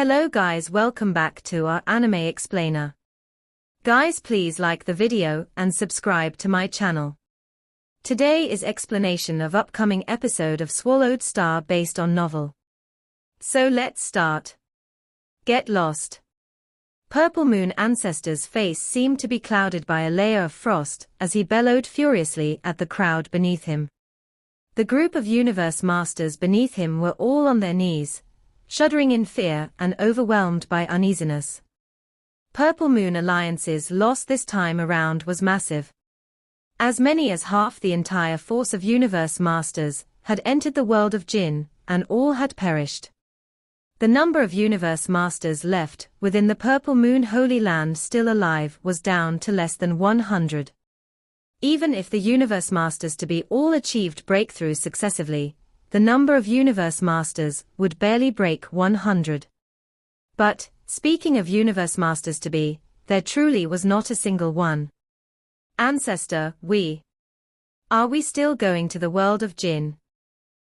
Hello guys, welcome back to our anime explainer. Guys, please like the video and subscribe to my channel. Today is explanation of upcoming episode of Swallowed Star based on novel. So let's start. Get lost. Purple Moon Ancestor's face seemed to be clouded by a layer of frost as he bellowed furiously at the crowd beneath him. The group of Universe Masters beneath him were all on their knees, shuddering in fear and overwhelmed by uneasiness. Purple Moon Alliance's loss this time around was massive. As many as half the entire force of Universe Masters had entered the world of Jin, and all had perished. The number of Universe Masters left within the Purple Moon Holy Land still alive was down to less than 100. Even if the Universe Masters to be all achieved breakthroughs successively, the number of Universe Masters would barely break 100. But, speaking of Universe Masters to be, there truly was not a single one. Ancestor, are we still going to the world of Jin?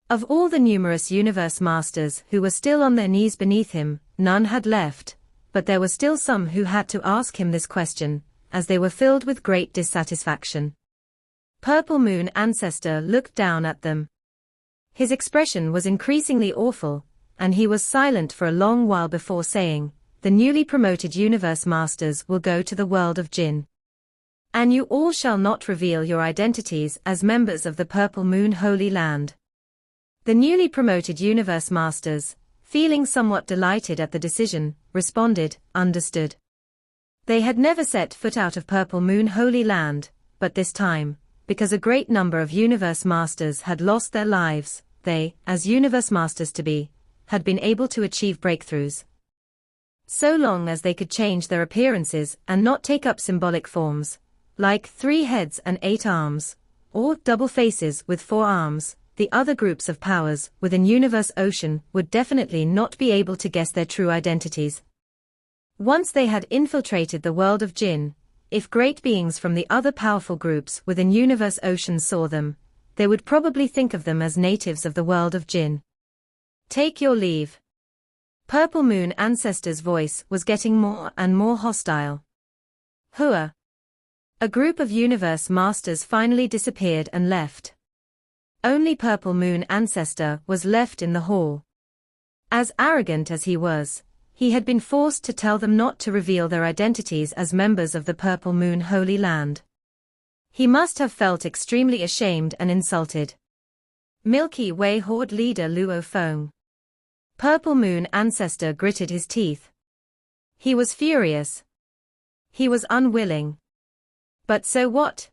Of all the numerous Universe Masters who were still on their knees beneath him, none had left, but there were still some who had to ask him this question, as they were filled with great dissatisfaction. Purple Moon Ancestor looked down at them. His expression was increasingly awful, and he was silent for a long while before saying, "The newly promoted Universe Masters will go to the world of Jin. And you all shall not reveal your identities as members of the Purple Moon Holy Land." The newly promoted Universe Masters, feeling somewhat delighted at the decision, responded, "Understood." They had never set foot out of Purple Moon Holy Land, but this time, because a great number of Universe Masters had lost their lives, they, as Universe Masters to be, had been able to achieve breakthroughs. So long as they could change their appearances and not take up symbolic forms, like 3 heads and 8 arms, or double faces with 4 arms, the other groups of powers within Universe Ocean would definitely not be able to guess their true identities. Once they had infiltrated the world of Jin, if great beings from the other powerful groups within Universe Ocean saw them, they would probably think of them as natives of the world of Jin. Take your leave. Purple Moon Ancestor's voice was getting more and more hostile. Hua. A group of Universe Masters finally disappeared and left. Only Purple Moon Ancestor was left in the hall. As arrogant as he was, he had been forced to tell them not to reveal their identities as members of the Purple Moon Holy Land. He must have felt extremely ashamed and insulted. Milky Way Horde leader Luo Feng. Purple Moon Ancestor gritted his teeth. He was furious. He was unwilling. But so what?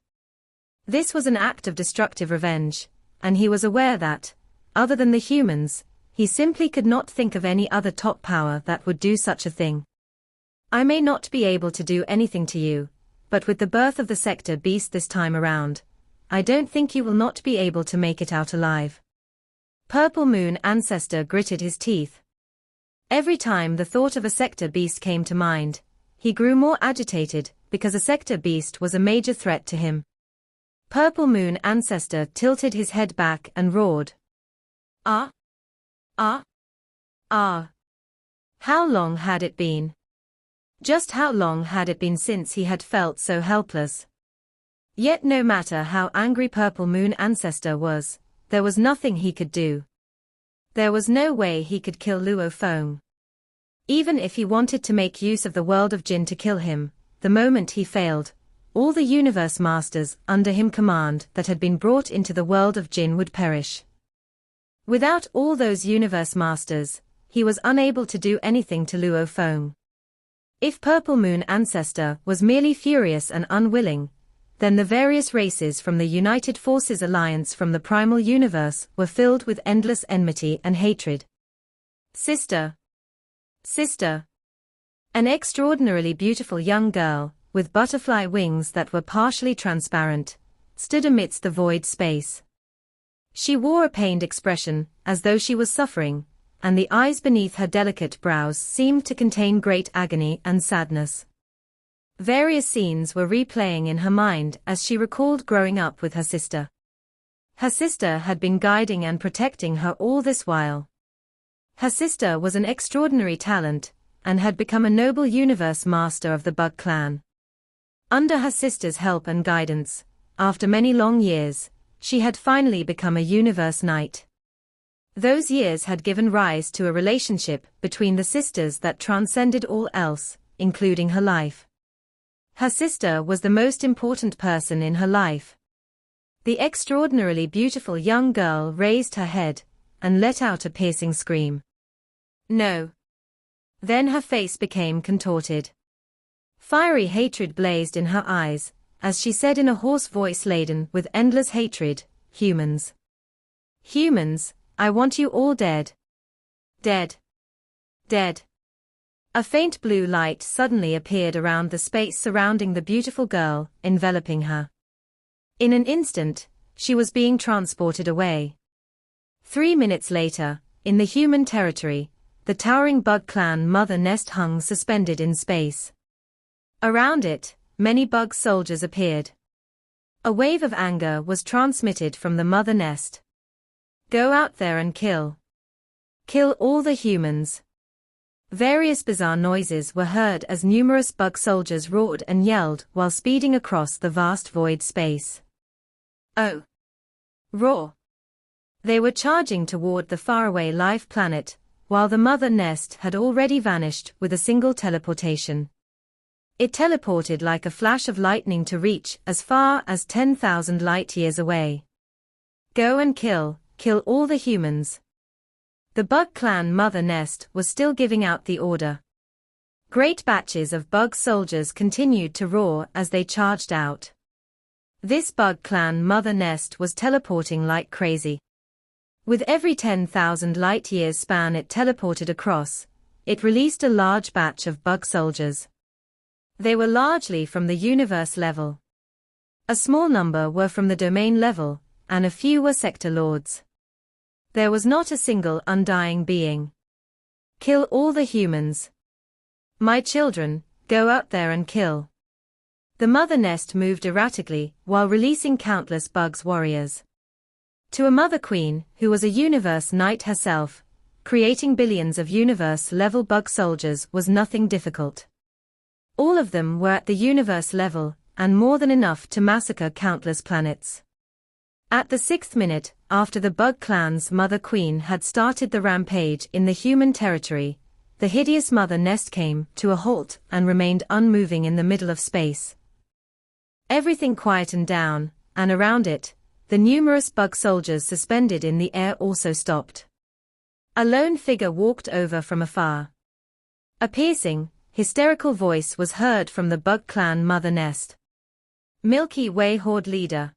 This was an act of destructive revenge, and he was aware that, other than the humans, he simply could not think of any other top power that would do such a thing. I may not be able to do anything to you, but with the birth of the Sector Beast this time around, I don't think you will not be able to make it out alive. Purple Moon Ancestor gritted his teeth. Every time the thought of a Sector Beast came to mind, he grew more agitated, because a Sector Beast was a major threat to him. Purple Moon Ancestor tilted his head back and roared. Ah! Ah! Ah! How long had it been? Just how long had it been since he had felt so helpless? Yet no matter how angry Purple Moon Ancestor was, there was nothing he could do. There was no way he could kill Luo Feng. Even if he wanted to make use of the world of Jin to kill him, the moment he failed, all the Universe Masters under him command that had been brought into the world of Jin would perish. Without all those Universe Masters, he was unable to do anything to Luo Feng. If Purple Moon Ancestor was merely furious and unwilling, then the various races from the United Forces Alliance from the Primal Universe were filled with endless enmity and hatred. Sister. An extraordinarily beautiful young girl, with butterfly wings that were partially transparent, stood amidst the void space. She wore a pained expression, as though she was suffering, and the eyes beneath her delicate brows seemed to contain great agony and sadness. Various scenes were replaying in her mind as she recalled growing up with her sister. Her sister had been guiding and protecting her all this while. Her sister was an extraordinary talent, and had become a noble universe master of the Bug Clan. Under her sister's help and guidance, after many long years, she had finally become a universe knight. Those years had given rise to a relationship between the sisters that transcended all else, including her life. Her sister was the most important person in her life. The extraordinarily beautiful young girl raised her head and let out a piercing scream. No. Then her face became contorted. Fiery hatred blazed in her eyes, as she said in a hoarse voice laden with endless hatred, "Humans. Humans, I want you all dead. Dead. Dead." A faint blue light suddenly appeared around the space surrounding the beautiful girl, enveloping her. In an instant, she was being transported away. 3 minutes later, in the human territory, the towering Bug Clan mother nest hung suspended in space. Around it, many bug soldiers appeared. A wave of anger was transmitted from the mother nest. "Go out there and kill. Kill all the humans." Various bizarre noises were heard as numerous bug soldiers roared and yelled while speeding across the vast void space. Oh! Roar! They were charging toward the faraway life planet, while the mother nest had already vanished with a single teleportation. It teleported like a flash of lightning to reach as far as 10,000 light-years away. "Go and kill all the humans." The Bug Clan mother nest was still giving out the order. Great batches of bug soldiers continued to roar as they charged out. This Bug Clan mother nest was teleporting like crazy. With every 10,000 light-years span it teleported across, it released a large batch of bug soldiers. They were largely from the universe level. A small number were from the domain level, and a few were sector lords. There was not a single undying being. "Kill all the humans. My children, go out there and kill." The mother nest moved erratically while releasing countless bugs warriors. To a mother queen, who was a universe knight herself, creating billions of universe-level bug soldiers was nothing difficult. All of them were at the universe level, and more than enough to massacre countless planets. At the 6th minute, after the Bug Clan's mother queen had started the rampage in the human territory, the hideous mother nest came to a halt and remained unmoving in the middle of space. Everything quietened down, and around it, the numerous bug soldiers suspended in the air also stopped. A lone figure walked over from afar. A piercing, hysterical voice was heard from the Bug Clan mother nest. "Milky Way Horde leader."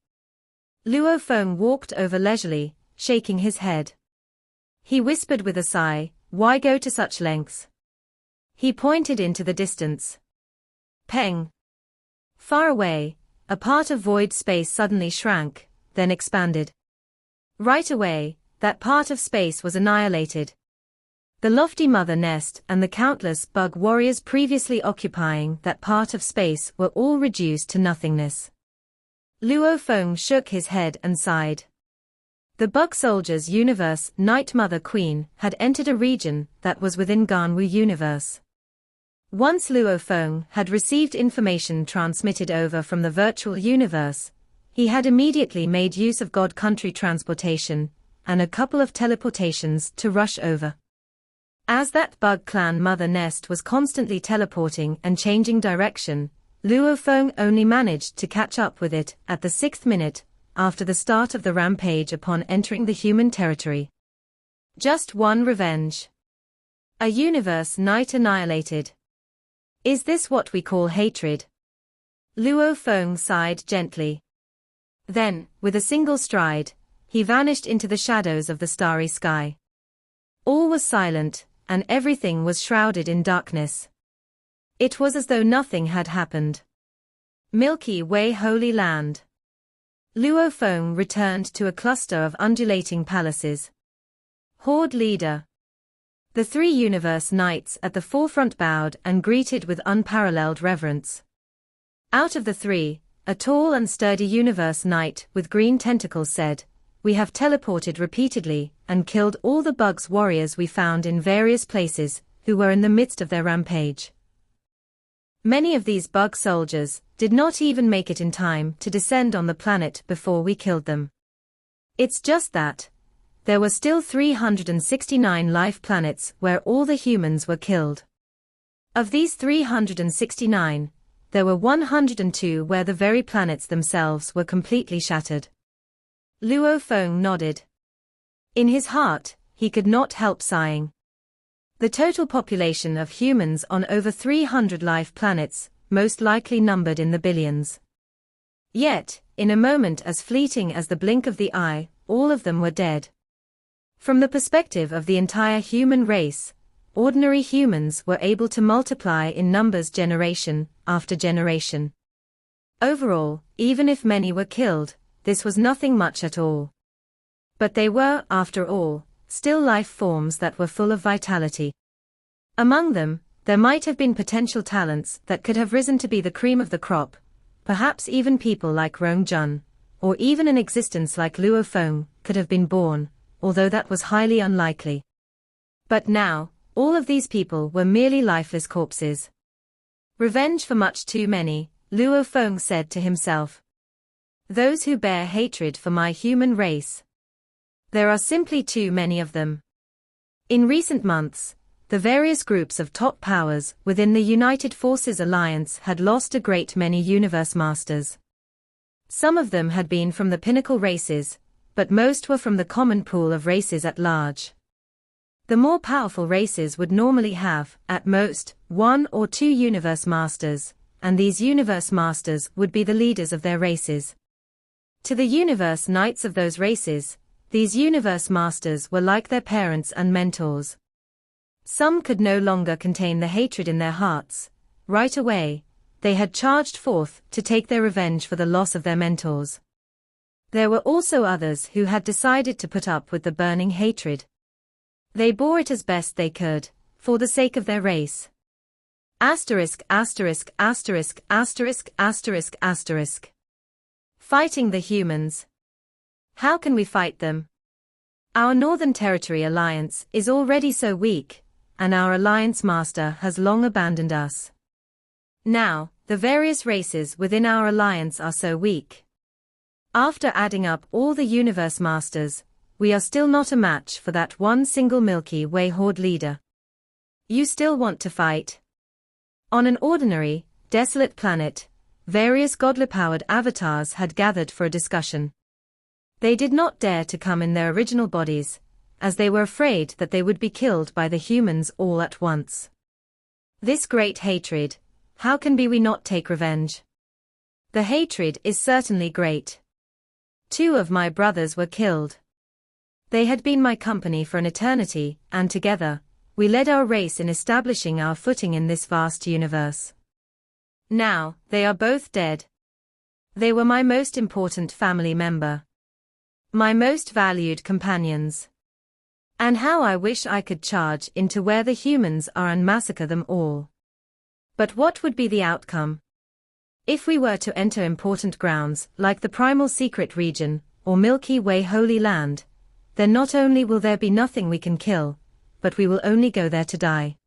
Luo Feng walked over leisurely, shaking his head. He whispered with a sigh, "Why go to such lengths?" He pointed into the distance. Peng. Far away, a part of void space suddenly shrank, then expanded. Right away, that part of space was annihilated. The lofty mother nest and the countless bug warriors previously occupying that part of space were all reduced to nothingness. Luo Feng shook his head and sighed. The bug soldiers' universe Night Mother Queen had entered a region that was within Ganwu universe. Once Luo Feng had received information transmitted over from the virtual universe, he had immediately made use of God Country transportation, and a couple of teleportations to rush over. As that Bug Clan mother nest was constantly teleporting and changing direction, Luo Feng only managed to catch up with it at the 6th minute, after the start of the rampage upon entering the human territory. Just one revenge. A universe knight annihilated. Is this what we call hatred? Luo Feng sighed gently. Then, with a single stride, he vanished into the shadows of the starry sky. All was silent, and everything was shrouded in darkness. It was as though nothing had happened. Milky Way Holy Land. Luo Feng returned to a cluster of undulating palaces. Horde leader. The 3 universe knights at the forefront bowed and greeted with unparalleled reverence. Out of the 3, a tall and sturdy universe knight with green tentacles said, we have teleported repeatedly and killed all the bugs warriors we found in various places who were in the midst of their rampage. Many of these bug soldiers did not even make it in time to descend on the planet before we killed them. It's just that there were still 369 life planets where all the humans were killed. Of these 369, there were 102 where the very planets themselves were completely shattered. Luo Feng nodded. In his heart, he could not help sighing. The total population of humans on over 300 life planets, most likely numbered in the billions. Yet, in a moment as fleeting as the blink of the eye, all of them were dead. From the perspective of the entire human race, ordinary humans were able to multiply in numbers generation after generation. Overall, even if many were killed, this was nothing much at all. But they were, after all, still life forms that were full of vitality. Among them, there might have been potential talents that could have risen to be the cream of the crop, perhaps even people like Rong Jun, or even an existence like Luo Feng could have been born, although that was highly unlikely. But now, all of these people were merely lifeless corpses. Revenge for much too many, Luo Feng said to himself. Those who bear hatred for my human race. There are simply too many of them. In recent months, the various groups of top powers within the United Forces Alliance had lost a great many universe masters. Some of them had been from the pinnacle races, but most were from the common pool of races at large. The more powerful races would normally have, at most, 1 or 2 universe masters, and these universe masters would be the leaders of their races. To the universe knights of those races, these universe masters were like their parents and mentors. Some could no longer contain the hatred in their hearts. Right away, they had charged forth to take their revenge for the loss of their mentors. There were also others who had decided to put up with the burning hatred. They bore it as best they could, for the sake of their race. Asterisk, asterisk, asterisk, asterisk, asterisk, asterisk. Fighting the humans. How can we fight them? Our Northern Territory Alliance is already so weak, and our alliance master has long abandoned us. Now, the various races within our alliance are so weak. After adding up all the universe masters, we are still not a match for that one single Milky Way horde leader. You still want to fight? On an ordinary, desolate planet, various godly-powered avatars had gathered for a discussion. They did not dare to come in their original bodies, as they were afraid that they would be killed by the humans all at once. This great hatred, how can we not take revenge? The hatred is certainly great. 2 of my brothers were killed. They had been my company for an eternity, and together, we led our race in establishing our footing in this vast universe. Now, they are both dead. They were my most important family member. My most valued companions. And how I wish I could charge into where the humans are and massacre them all. But what would be the outcome? If we were to enter important grounds like the Primal Secret Region, or Milky Way Holy Land, then not only will there be nothing we can kill, but we will only go there to die.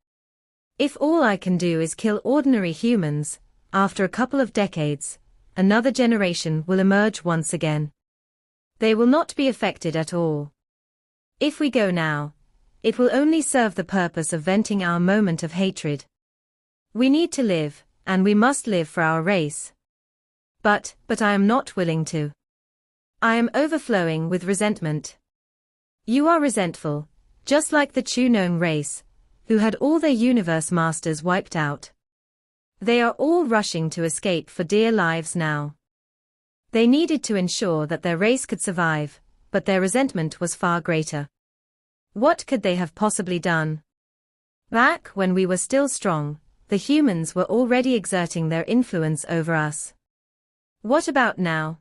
If all I can do is kill ordinary humans, after a couple of decades, another generation will emerge once again. They will not be affected at all. If we go now, it will only serve the purpose of venting our moment of hatred. We need to live, and we must live for our race. But I am not willing to. I am overflowing with resentment. You are resentful, just like the Chunong race, who had all their universe masters wiped out. They are all rushing to escape for dear lives now. They needed to ensure that their race could survive, but their resentment was far greater. What could they have possibly done? Back when we were still strong, the humans were already exerting their influence over us. What about now?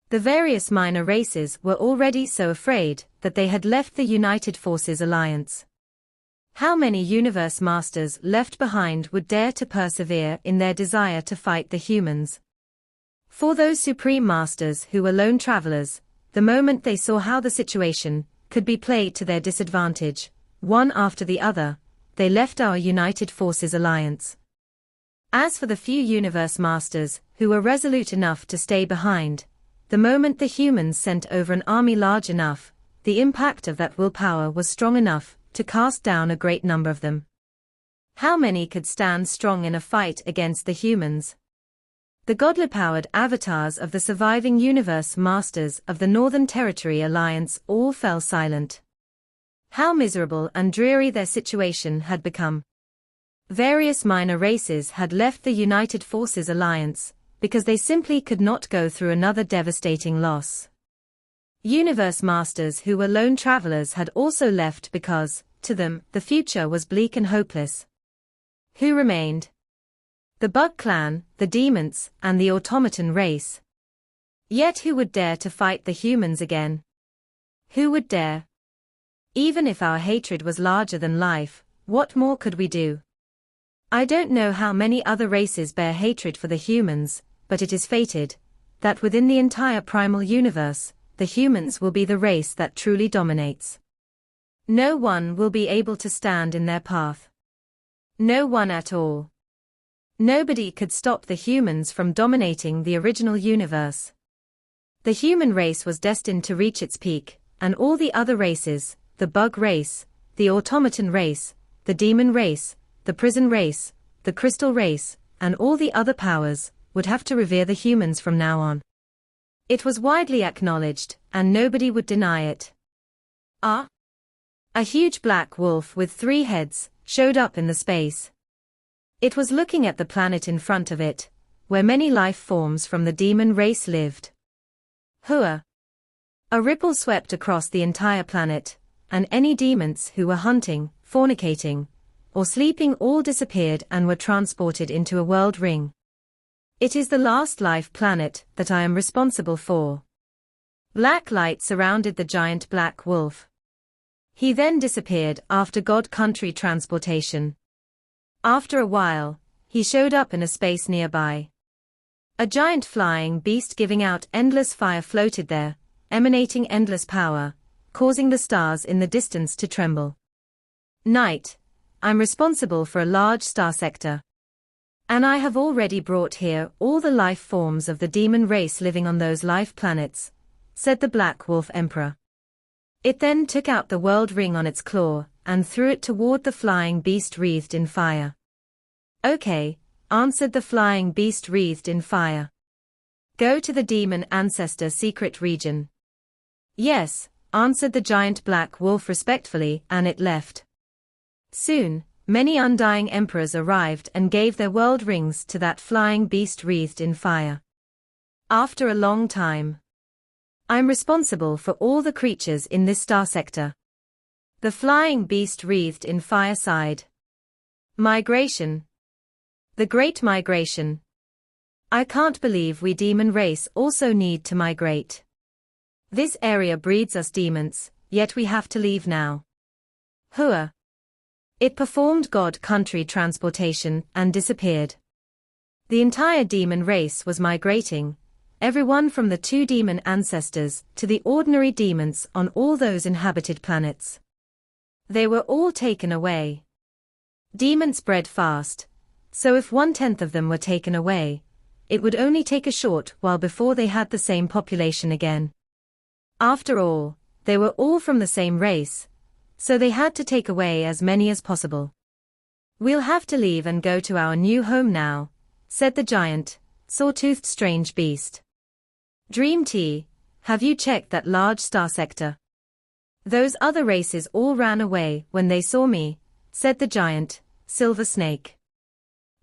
The various minor races were already so afraid that they had left the United Forces Alliance. How many universe masters left behind would dare to persevere in their desire to fight the humans? For those supreme masters who were lone travelers, the moment they saw how the situation could be played to their disadvantage, one after the other, they left our United Forces alliance. As for the few universe masters who were resolute enough to stay behind, the moment the humans sent over an army large enough, the impact of that willpower was strong enough to cast down a great number of them. How many could stand strong in a fight against the humans? The godly-powered avatars of the surviving universe masters of the Northern Territory Alliance all fell silent. How miserable and dreary their situation had become. Various minor races had left the United Forces Alliance because they simply could not go through another devastating loss. Universe masters who were lone travelers had also left because, to them, the future was bleak and hopeless. Who remained? The Bug Clan, the Demons, and the Automaton race. Yet who would dare to fight the humans again? Who would dare? Even if our hatred was larger than life, what more could we do? I don't know how many other races bear hatred for the humans, but it is fated that within the entire primal universe, the humans will be the race that truly dominates. No one will be able to stand in their path. No one at all. Nobody could stop the humans from dominating the original universe. The human race was destined to reach its peak, and all the other races, the bug race, the automaton race, the demon race, the prison race, the crystal race, and all the other powers, would have to revere the humans from now on. It was widely acknowledged, and nobody would deny it. A huge black wolf with 3 heads showed up in the space. It was looking at the planet in front of it, where many life forms from the demon race lived. Hua! A ripple swept across the entire planet, and any demons who were hunting, fornicating, or sleeping all disappeared and were transported into a world ring. It is the last life planet that I am responsible for. Black light surrounded the giant black wolf. He then disappeared after God Country transportation. After a while, he showed up in a space nearby. A giant flying beast giving out endless fire floated there, emanating endless power, causing the stars in the distance to tremble. Night. I'm responsible for a large star sector. And I have already brought here all the life forms of the demon race living on those life planets, said the Black Wolf Emperor. It then took out the world ring on its claw, and threw it toward the flying beast wreathed in fire. Okay, answered the flying beast wreathed in fire. Go to the demon ancestor secret region. Yes, answered the giant black wolf respectfully, and it left. Soon, many undying emperors arrived and gave their world rings to that flying beast wreathed in fire. After a long time, I'm responsible for all the creatures in this star sector. The flying beast wreathed in fire sighed. Migration. The Great Migration. I can't believe we demon race also need to migrate. This area breeds us demons, yet we have to leave now. Hua. It performed God Country transportation and disappeared. The entire demon race was migrating, everyone from the 2 demon ancestors to the ordinary demons on all those inhabited planets. They were all taken away. Demons bred fast, so if 1/10 of them were taken away, it would only take a short while before they had the same population again. After all, they were all from the same race, so they had to take away as many as possible. We'll have to leave and go to our new home now, said the giant, saw-toothed strange beast. Dream Tea, have you checked that large star sector? Those other races all ran away when they saw me, said the giant, Silver Snake.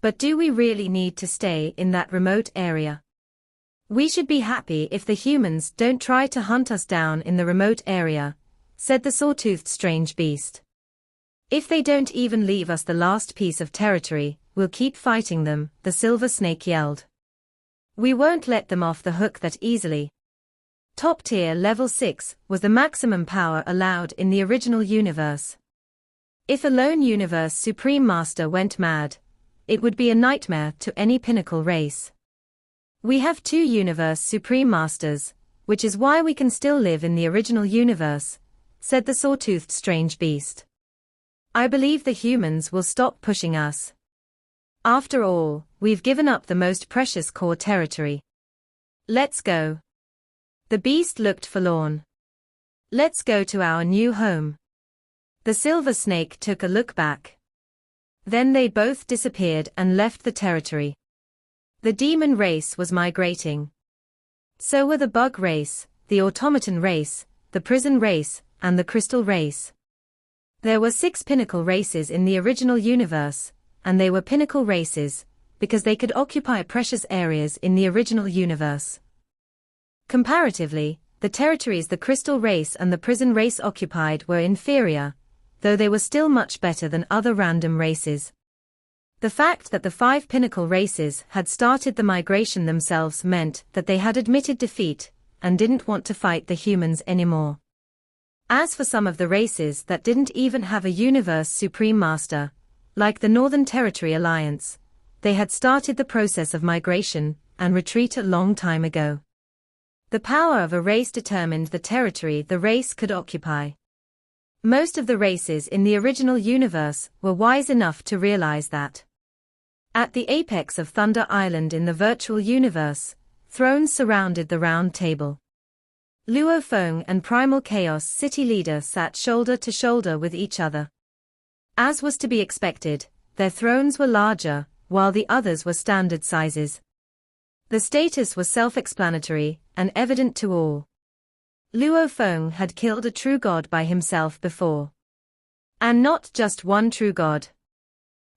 But do we really need to stay in that remote area? We should be happy if the humans don't try to hunt us down in the remote area, said the saw-toothed strange beast. If they don't even leave us the last piece of territory, we'll keep fighting them, the Silver Snake yelled. We won't let them off the hook that easily. Top tier level 6 was the maximum power allowed in the original universe. If a lone universe supreme master went mad, it would be a nightmare to any pinnacle race. We have 2 universe supreme masters, Which is why we can still live in the original universe, said the saw-toothed strange beast. I believe the humans will stop pushing us. After all, we've given up the most precious core territory. Let's go. The beast looked forlorn. Let's go to our new home. The silver snake took a look back. Then they both disappeared and left the territory. The demon race was migrating. So were the bug race, the automaton race, the prison race, and the crystal race. There were 6 pinnacle races in the original universe, and they were pinnacle races, because they could occupy precious areas in the original universe. Comparatively, the territories the crystal race and the prison race occupied were inferior, though they were still much better than other random races. The fact that the 5 pinnacle races had started the migration themselves meant that they had admitted defeat, and didn't want to fight the humans anymore. As for some of the races that didn't even have a universe supreme master, like the Northern Territory Alliance, they had started the process of migration and retreat a long time ago. The power of a race determined the territory the race could occupy. Most of the races in the original universe were wise enough to realize that. At the apex of Thunder Island in the virtual universe, thrones surrounded the round table. Luo Feng and Primal Chaos City Leader sat shoulder to shoulder with each other. As was to be expected, their thrones were larger, while the others were standard sizes. The status was self-explanatory and evident to all. Luo Feng had killed a true god by himself before. And not just one true god.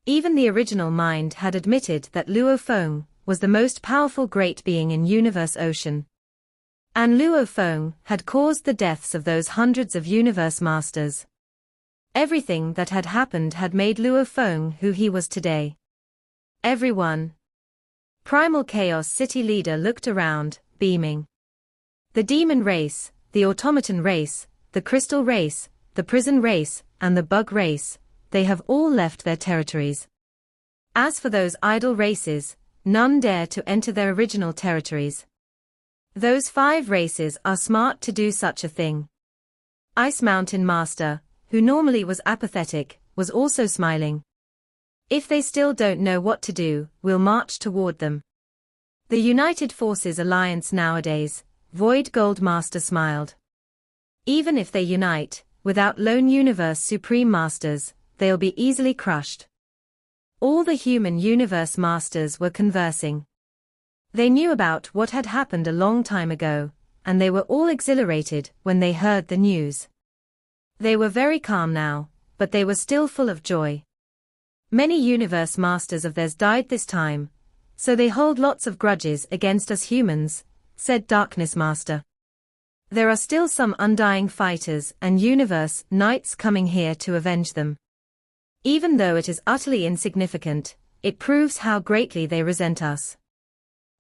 Even the original mind had admitted that Luo Feng was the most powerful great being in Universe Ocean. And Luo Feng had caused the deaths of those hundreds of universe masters. Everything that had happened had made Luo Feng who he was today. Everyone. Primal Chaos City Leader looked around, beaming. The demon race, the automaton race, the crystal race, the prison race, and the bug race, they have all left their territories. As for those idle races, none dare to enter their original territories. Those 5 races are smart to do such a thing. Ice Mountain Master, who normally was apathetic, was also smiling. If they still don't know what to do, we'll march toward them. The United Forces Alliance nowadays, Void Gold Master smiled. Even if they unite, without lone universe supreme masters, they'll be easily crushed. All the human universe masters were conversing. They knew about what had happened a long time ago, and they were all exhilarated when they heard the news. They were very calm now, but they were still full of joy. Many universe masters of theirs died this time, so they hold lots of grudges against us humans, said Darkness Master. There are still some undying fighters and universe knights coming here to avenge them. Even though it is utterly insignificant, it proves how greatly they resent us.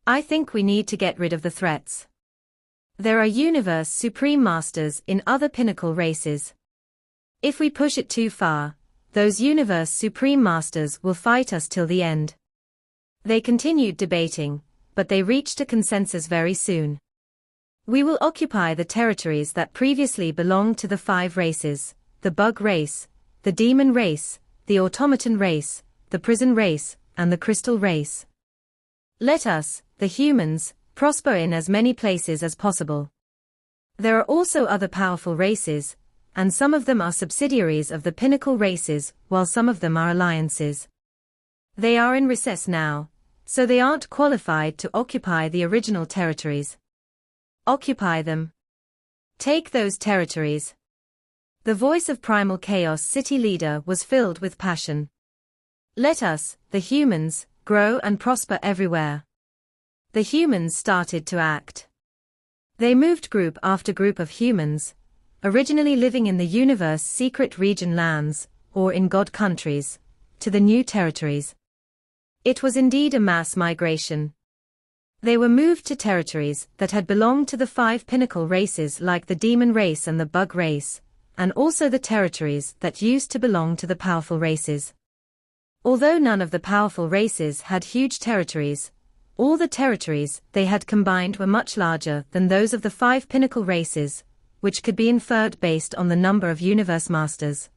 I think we need to get rid of the threats. There are universe supreme masters in other pinnacle races. If we push it too far, those universe supreme masters will fight us till the end. They continued debating, but they reached a consensus very soon. We will occupy the territories that previously belonged to the 5 races, the bug race, the demon race, the automaton race, the prison race, and the crystal race. Let us, the humans, prosper in as many places as possible. There are also other powerful races, and some of them are subsidiaries of the pinnacle races, while some of them are alliances. They are in recess now, so they aren't qualified to occupy the original territories. Occupy them. Take those territories. The voice of Primal Chaos City Leader was filled with passion. Let us, the humans, grow and prosper everywhere. The humans started to act. They moved group after group of humans, originally living in the universe secret region lands, or in god countries, to the new territories. It was indeed a mass migration. They were moved to territories that had belonged to the 5 pinnacle races like the demon race and the bug race, and also the territories that used to belong to the powerful races. Although none of the powerful races had huge territories, all the territories they had combined were much larger than those of the 5 pinnacle races, which could be inferred based on the number of universe masters.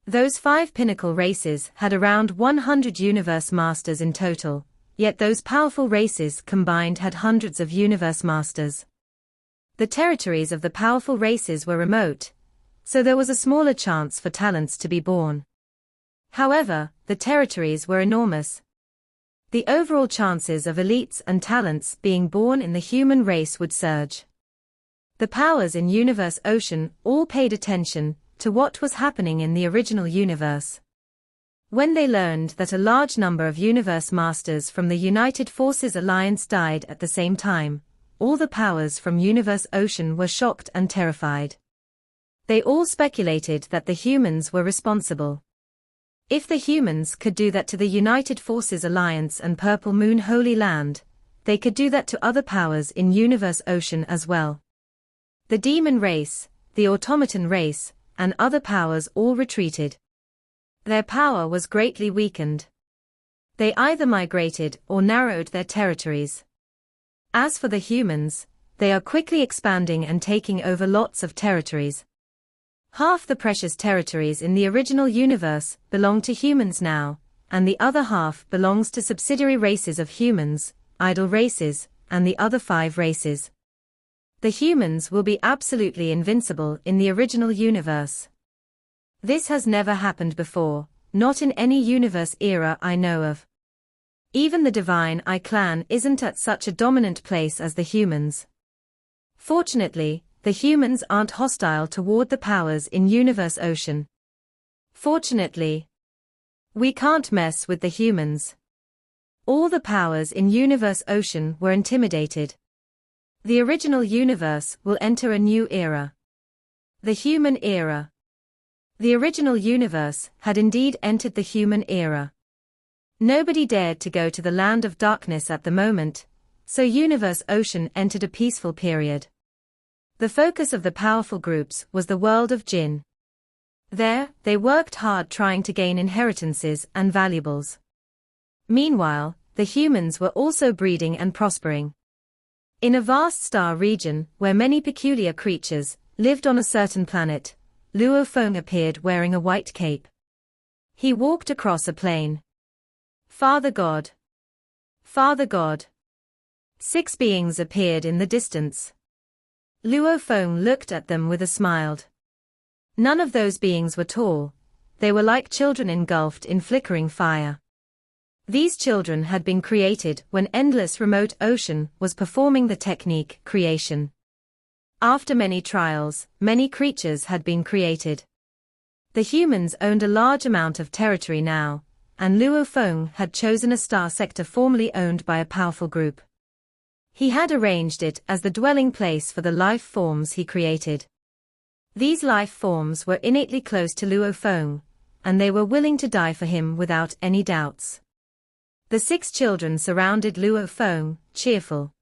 Those 5 pinnacle races had around 100 universe masters in total, yet those powerful races combined had hundreds of universe masters. The territories of the powerful races were remote, so there was a smaller chance for talents to be born. However, the territories were enormous. The overall chances of elites and talents being born in the human race would surge. The powers in Universe Ocean all paid attention to what was happening in the original universe. When they learned that a large number of universe masters from the United Forces Alliance died at the same time, all the powers from Universe Ocean were shocked and terrified. They all speculated that the humans were responsible. If the humans could do that to the United Forces Alliance and Purple Moon Holy Land, they could do that to other powers in Universe Ocean as well. The demon race, the automaton race, and other powers all retreated. Their power was greatly weakened. They either migrated or narrowed their territories. As for the humans, they are quickly expanding and taking over lots of territories. Half the precious territories in the original universe belong to humans now, and the other half belongs to subsidiary races of humans, idol races, and the other 5 races. The humans will be absolutely invincible in the original universe. This has never happened before, not in any universe era I know of. Even the Divine Eye clan isn't at such a dominant place as the humans. Fortunately, the humans aren't hostile toward the powers in Universe Ocean. Fortunately, we can't mess with the humans. All the powers in Universe Ocean were intimidated. The original universe will enter a new era. The human era. The original universe had indeed entered the human era. Nobody dared to go to the land of darkness at the moment, so Universe Ocean entered a peaceful period. The focus of the powerful groups was the world of Jinn. There, they worked hard trying to gain inheritances and valuables. Meanwhile, the humans were also breeding and prospering. In a vast star region where many peculiar creatures lived on a certain planet, Luo Feng appeared wearing a white cape. He walked across a plain. Father God! Father God! 6 beings appeared in the distance. Luo Feng looked at them with a smile. None of those beings were tall. They were like children engulfed in flickering fire. These children had been created when Endless Remote Ocean was performing the technique creation. After many trials, many creatures had been created. The humans owned a large amount of territory now, and Luo Feng had chosen a star sector formerly owned by a powerful group. He had arranged it as the dwelling place for the life forms he created. These life forms were innately close to Luo Feng, and they were willing to die for him without any doubts. The 6 children surrounded Luo Feng, cheerful.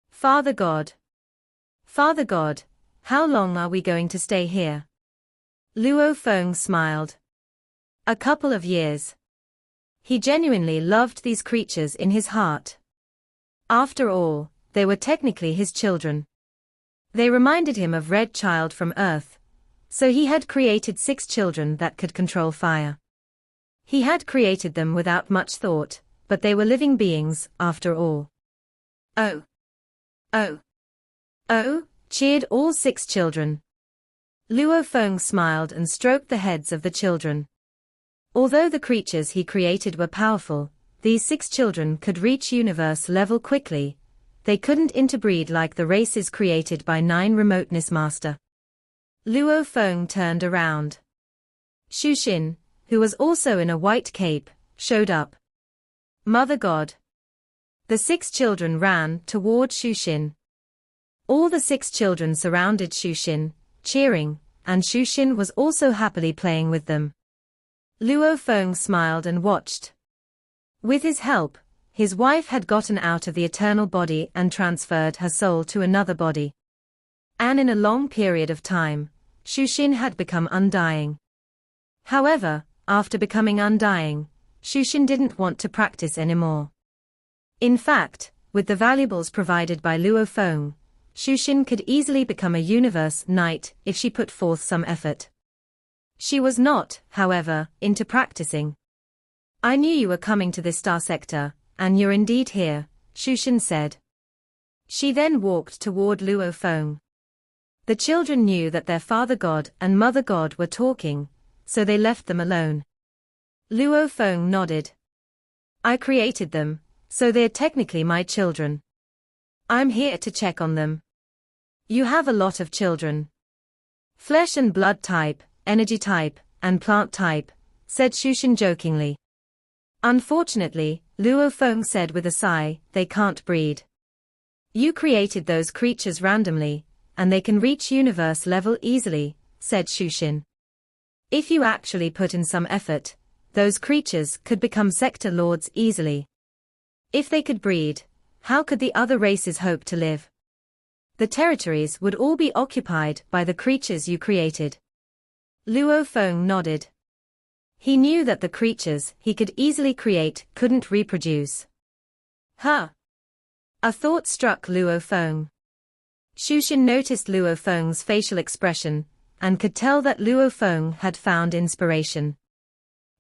Father God! Father God, how long are we going to stay here? Luo Feng smiled. A couple of years. He genuinely loved these creatures in his heart. After all, they were technically his children. They reminded him of Red Child from Earth, so he had created 6 children that could control fire. He had created them without much thought, but they were living beings, after all. Oh! Oh! Oh! Cheered all 6 children. Luo Feng smiled and stroked the heads of the children. Although the creatures he created were powerful, these 6 children could reach universe level quickly. They couldn't interbreed like the races created by 9 Remoteness Master. Luo Feng turned around. Shu Xin, who was also in a white cape, showed up. Mother God! The 6 children ran toward Shu Xin. All the 6 children surrounded Shu Xin, cheering, and Shu Xin was also happily playing with them. Luo Feng smiled and watched. With his help, his wife had gotten out of the eternal body and transferred her soul to another body. And in a long period of time, Shu Xin had become undying. However, after becoming undying, Shu Xin didn't want to practice anymore. In fact, with the valuables provided by Luo Feng, Shushin could easily become a universe knight if she put forth some effort. She was not, however, into practicing. I knew you were coming to this star sector, and you're indeed here, Shushin said. She then walked toward Luo Feng. The children knew that their father god and mother god were talking, so they left them alone. Luo Feng nodded. I created them, so they're technically my children. I'm here to check on them. You have a lot of children. Flesh and blood type, energy type, and plant type, said Shushin jokingly. Unfortunately, Luo Feng said with a sigh, they can't breed. You created those creatures randomly, and they can reach universe level easily, said Shushin. If you actually put in some effort, those creatures could become sector lords easily. If they could breed, how could the other races hope to live? The territories would all be occupied by the creatures you created. Luo Feng nodded. He knew that the creatures he could easily create couldn't reproduce. Huh! A thought struck Luo Feng. Shushin noticed Luo Feng's facial expression, and could tell that Luo Feng had found inspiration.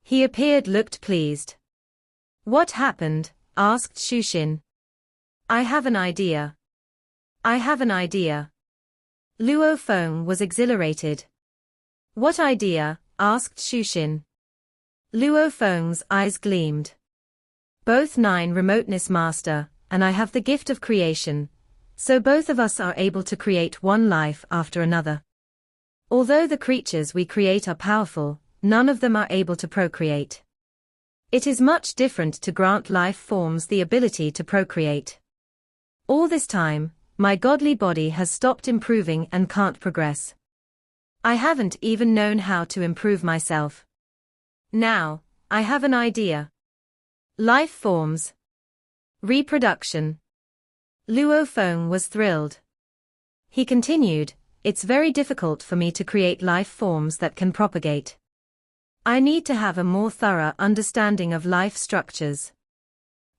He looked pleased. What happened? Asked Shushin. I have an idea. I have an idea. Luo Feng was exhilarated. What idea? Asked Shushin. Luo Feng's eyes gleamed. Both 9 remoteness master, and I have the gift of creation, so both of us are able to create one life after another. Although the creatures we create are powerful, none of them are able to procreate. It is much different to grant life forms the ability to procreate. All this time, my godly body has stopped improving and can't progress. I haven't even known how to improve myself. Now, I have an idea. Life forms. Reproduction. Luo Feng was thrilled. He continued, it's very difficult for me to create life forms that can propagate. I need to have a more thorough understanding of life structures.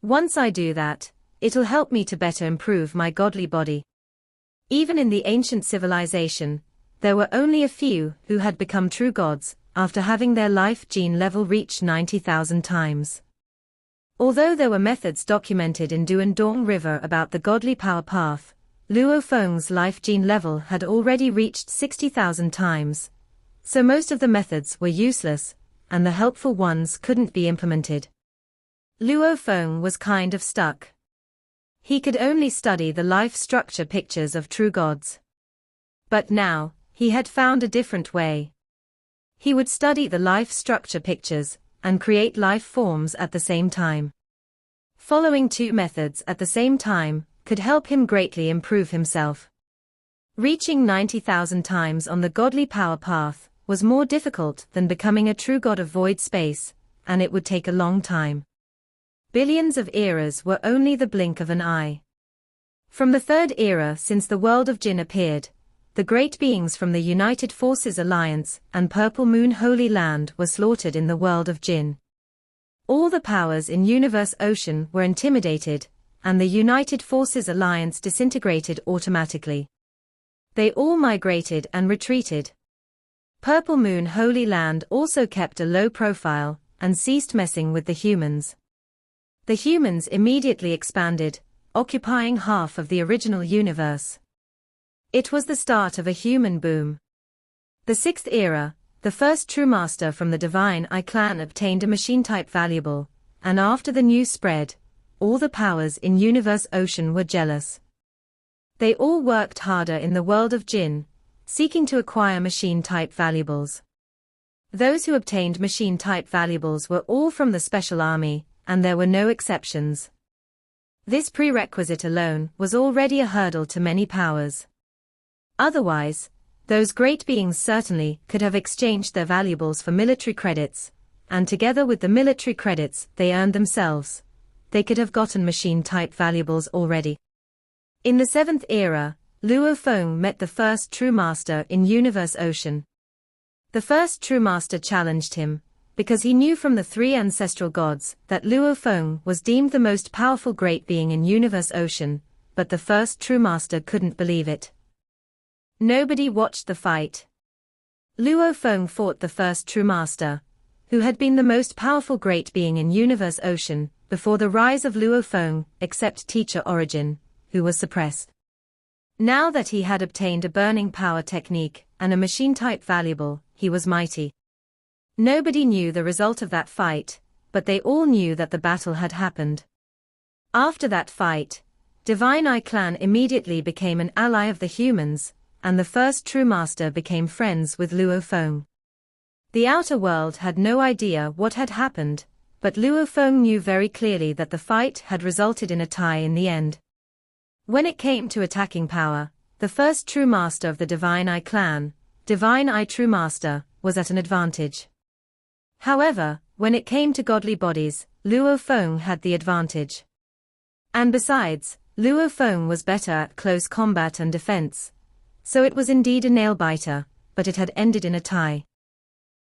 Once I do that, it'll help me to better improve my godly body. Even in the ancient civilization, there were only a few who had become true gods after having their life gene level reach 90,000 times. Although there were methods documented in Duandong River about the godly power path, Luo Feng's life gene level had already reached 60,000 times, so most of the methods were useless, and the helpful ones couldn't be implemented. Luo Feng was kind of stuck. He could only study the life structure pictures of true gods. But now, he had found a different way. He would study the life structure pictures, and create life forms at the same time. Following 2 methods at the same time could help him greatly improve himself. Reaching 90,000 times on the godly power path was more difficult than becoming a true god of void space, and it would take a long time. Billions of eras were only the blink of an eye. From the 3rd era since the world of Jin appeared, the great beings from the United Forces Alliance and Purple Moon Holy Land were slaughtered in the world of Jin. All the powers in Universe Ocean were intimidated, and the United Forces Alliance disintegrated automatically. They all migrated and retreated. Purple Moon Holy Land also kept a low profile, and ceased messing with the humans. The humans immediately expanded, occupying half of the original universe. It was the start of a human boom. The 6th era, the first true master from the Divine Eye clan obtained a machine-type valuable, and after the news spread, all the powers in Universe Ocean were jealous. They all worked harder in the world of Jin, seeking to acquire machine-type valuables. Those who obtained machine-type valuables were all from the Special Army, and there were no exceptions. This prerequisite alone was already a hurdle to many powers. Otherwise, those great beings certainly could have exchanged their valuables for military credits, and together with the military credits they earned themselves, they could have gotten machine-type valuables already. In the 7th era, Luo Feng met the first true master in Universe Ocean. The first true master challenged him, because he knew from the three ancestral gods that Luo Feng was deemed the most powerful great being in Universe Ocean, but the first true master couldn't believe it. Nobody watched the fight. Luo Feng fought the first true master, who had been the most powerful great being in Universe Ocean before the rise of Luo Feng, except Teacher Origin, who was suppressed. Now that he had obtained a burning power technique and a machine-type valuable, he was mighty. Nobody knew the result of that fight, but they all knew that the battle had happened. After that fight, Divine Eye Clan immediately became an ally of the humans, and the first true master became friends with Luo Feng. The outer world had no idea what had happened, but Luo Feng knew very clearly that the fight had resulted in a tie in the end. When it came to attacking power, the first true master of the Divine Eye Clan, Divine Eye True Master, was at an advantage. However, when it came to godly bodies, Luo Feng had the advantage. And besides, Luo Feng was better at close combat and defense. So it was indeed a nail-biter, but it had ended in a tie.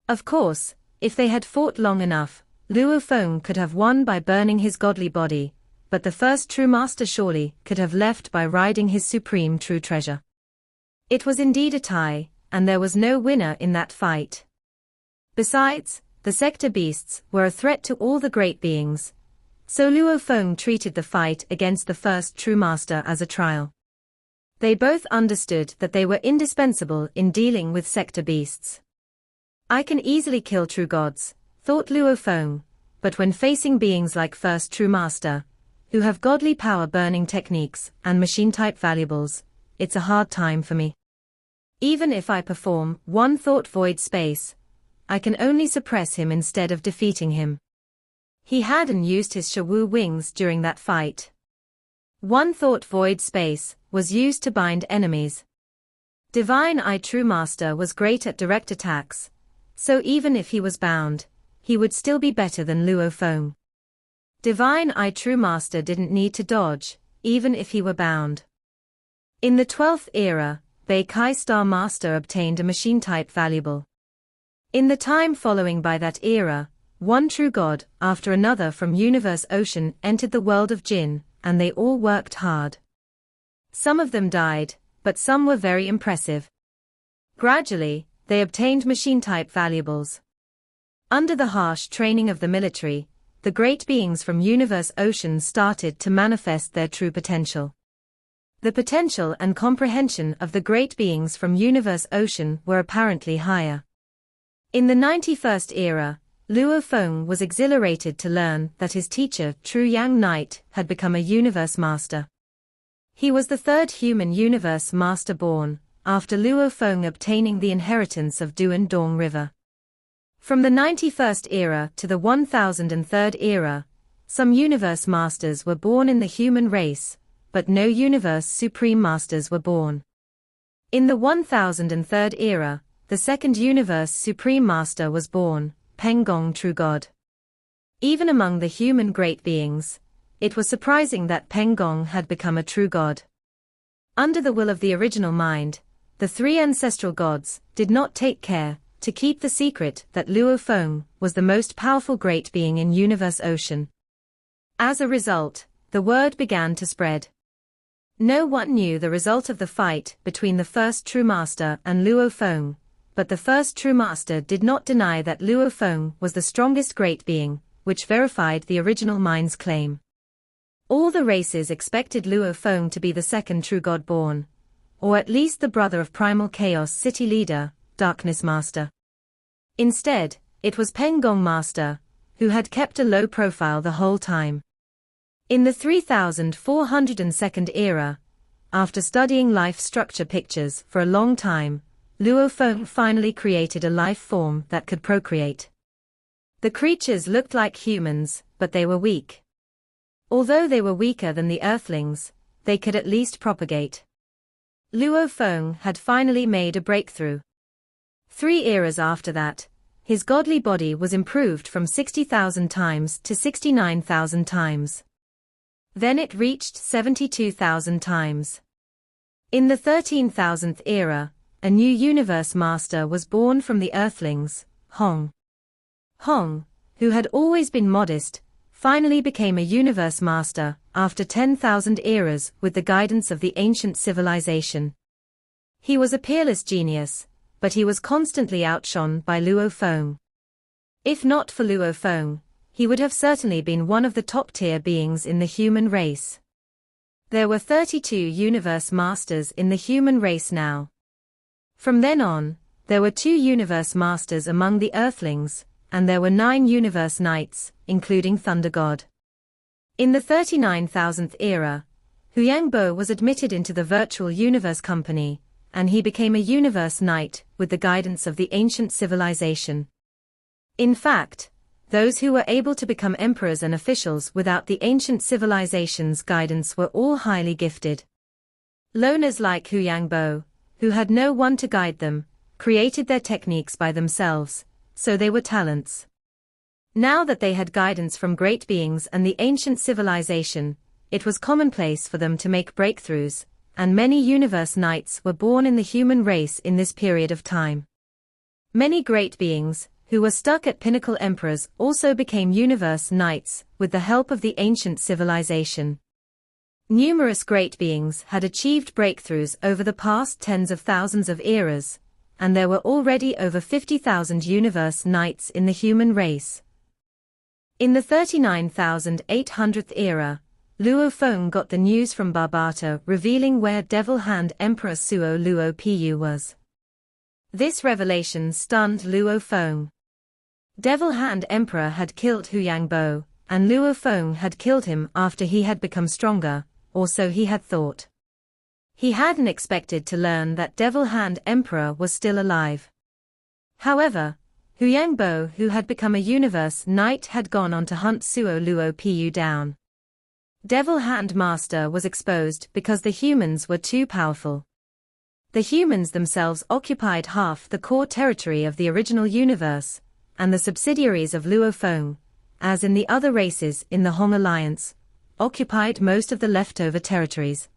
Of course, if they had fought long enough, Luo Feng could have won by burning his godly body, but the first true master surely could have left by riding his supreme true treasure. It was indeed a tie, and there was no winner in that fight. Besides, the sector beasts were a threat to all the great beings, so Luo Feng treated the fight against the first true master as a trial. They both understood that they were indispensable in dealing with sector beasts. I can easily kill true gods, thought Luo Feng, but when facing beings like first true master, who have godly power burning techniques and machine-type valuables, it's a hard time for me. Even if I perform one thought void space, I can only suppress him instead of defeating him. He hadn't used his Shawu wings during that fight. One thought void space was used to bind enemies. Divine Eye True Master was great at direct attacks, so even if he was bound, he would still be better than Luo Feng. Divine Eye True Master didn't need to dodge, even if he were bound. In the 12th era, Bei Kai Star Master obtained a machine-type valuable. In the time following by that era, one true god after another from Universe Ocean entered the world of Jin, and they all worked hard. Some of them died, but some were very impressive. Gradually, they obtained machine-type valuables. Under the harsh training of the military, the great beings from Universe Ocean started to manifest their true potential. The potential and comprehension of the great beings from Universe Ocean were apparently higher. In the 91st era, Luo Feng was exhilarated to learn that his teacher, True Yang Knight, had become a Universe Master. He was the third human Universe Master born, after Luo Feng obtaining the inheritance of Duan Dong River. From the 91st era to the 1003rd era, some Universe Masters were born in the human race, but no Universe Supreme Masters were born. In the 1003rd era, the second Universe Supreme Master was born, Peng Gong True God. Even among the human great beings, it was surprising that Peng Gong had become a true god. Under the will of the original mind, the three ancestral gods did not take care to keep the secret that Luo Feng was the most powerful great being in Universe Ocean. As a result, the word began to spread. No one knew the result of the fight between the first true master and Luo Feng, but the first true master did not deny that Luo Feng was the strongest great being, which verified the original mind's claim. All the races expected Luo Feng to be the second true god born, or at least the brother of Primal Chaos City Leader, Darkness Master. Instead, it was Peng Gong Master, who had kept a low profile the whole time. In the 3402nd era, after studying life structure pictures for a long time, Luo Feng finally created a life form that could procreate. The creatures looked like humans, but they were weak. Although they were weaker than the Earthlings, they could at least propagate. Luo Feng had finally made a breakthrough. 3 eras after that, his godly body was improved from 60,000 times to 69,000 times. Then it reached 72,000 times. In the 13,000th era, a new Universe Master was born from the Earthlings, Hong. Hong, who had always been modest, finally became a universe master after 10,000 eras with the guidance of the ancient civilization. He was a peerless genius, but he was constantly outshone by Luo Feng. If not for Luo Feng, he would have certainly been one of the top-tier beings in the human race. There were 32 universe masters in the human race now. From then on, there were 2 universe masters among the earthlings, and there were 9 universe knights, including Thunder God. In the 39,000th era, Huyangbo was admitted into the virtual universe company, and he became a universe knight with the guidance of the ancient civilization. In fact, those who were able to become emperors and officials without the ancient civilization's guidance were all highly gifted. Loners like Huyangbo, who had no one to guide them, created their techniques by themselves, so they were talents. Now that they had guidance from great beings and the ancient civilization, it was commonplace for them to make breakthroughs, and many universe knights were born in the human race in this period of time. Many great beings, who were stuck at pinnacle emperors, also became universe knights with the help of the ancient civilization. Numerous great beings had achieved breakthroughs over the past tens of thousands of eras, and there were already over 50,000 universe knights in the human race. In the 39,800th era, Luo Feng got the news from Barbata revealing where Devil Hand Emperor Suo Luo Pu was. This revelation stunned Luo Feng. Devil Hand Emperor had killed Huyangbo, and Luo Feng had killed him after he had become stronger, or so he had thought. He hadn't expected to learn that Devil Hand Emperor was still alive. However, Huyangbo, who had become a universe knight, had gone on to hunt Suo Luo Pu down. Devil Hand Master was exposed because the humans were too powerful. The humans themselves occupied half the core territory of the original universe, and the subsidiaries of Luo Feng, as in the other races in the Hong Alliance, occupied most of the leftover territories.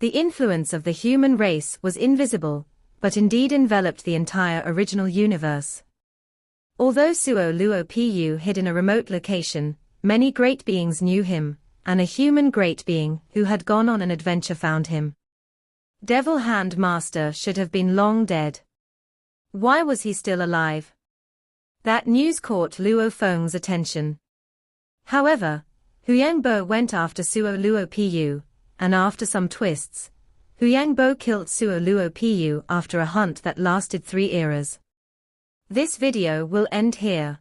The influence of the human race was invisible, but indeed enveloped the entire original universe. Although Suo Luo Pu hid in a remote location, many great beings knew him, and a human great being who had gone on an adventure found him. Devil Hand Master should have been long dead. Why was he still alive? That news caught Luo Feng's attention. However, Huyangbo went after Suo Luo Pu, and after some twists, Huyangbo killed Suo Luo Pu after a hunt that lasted 3 eras. This video will end here.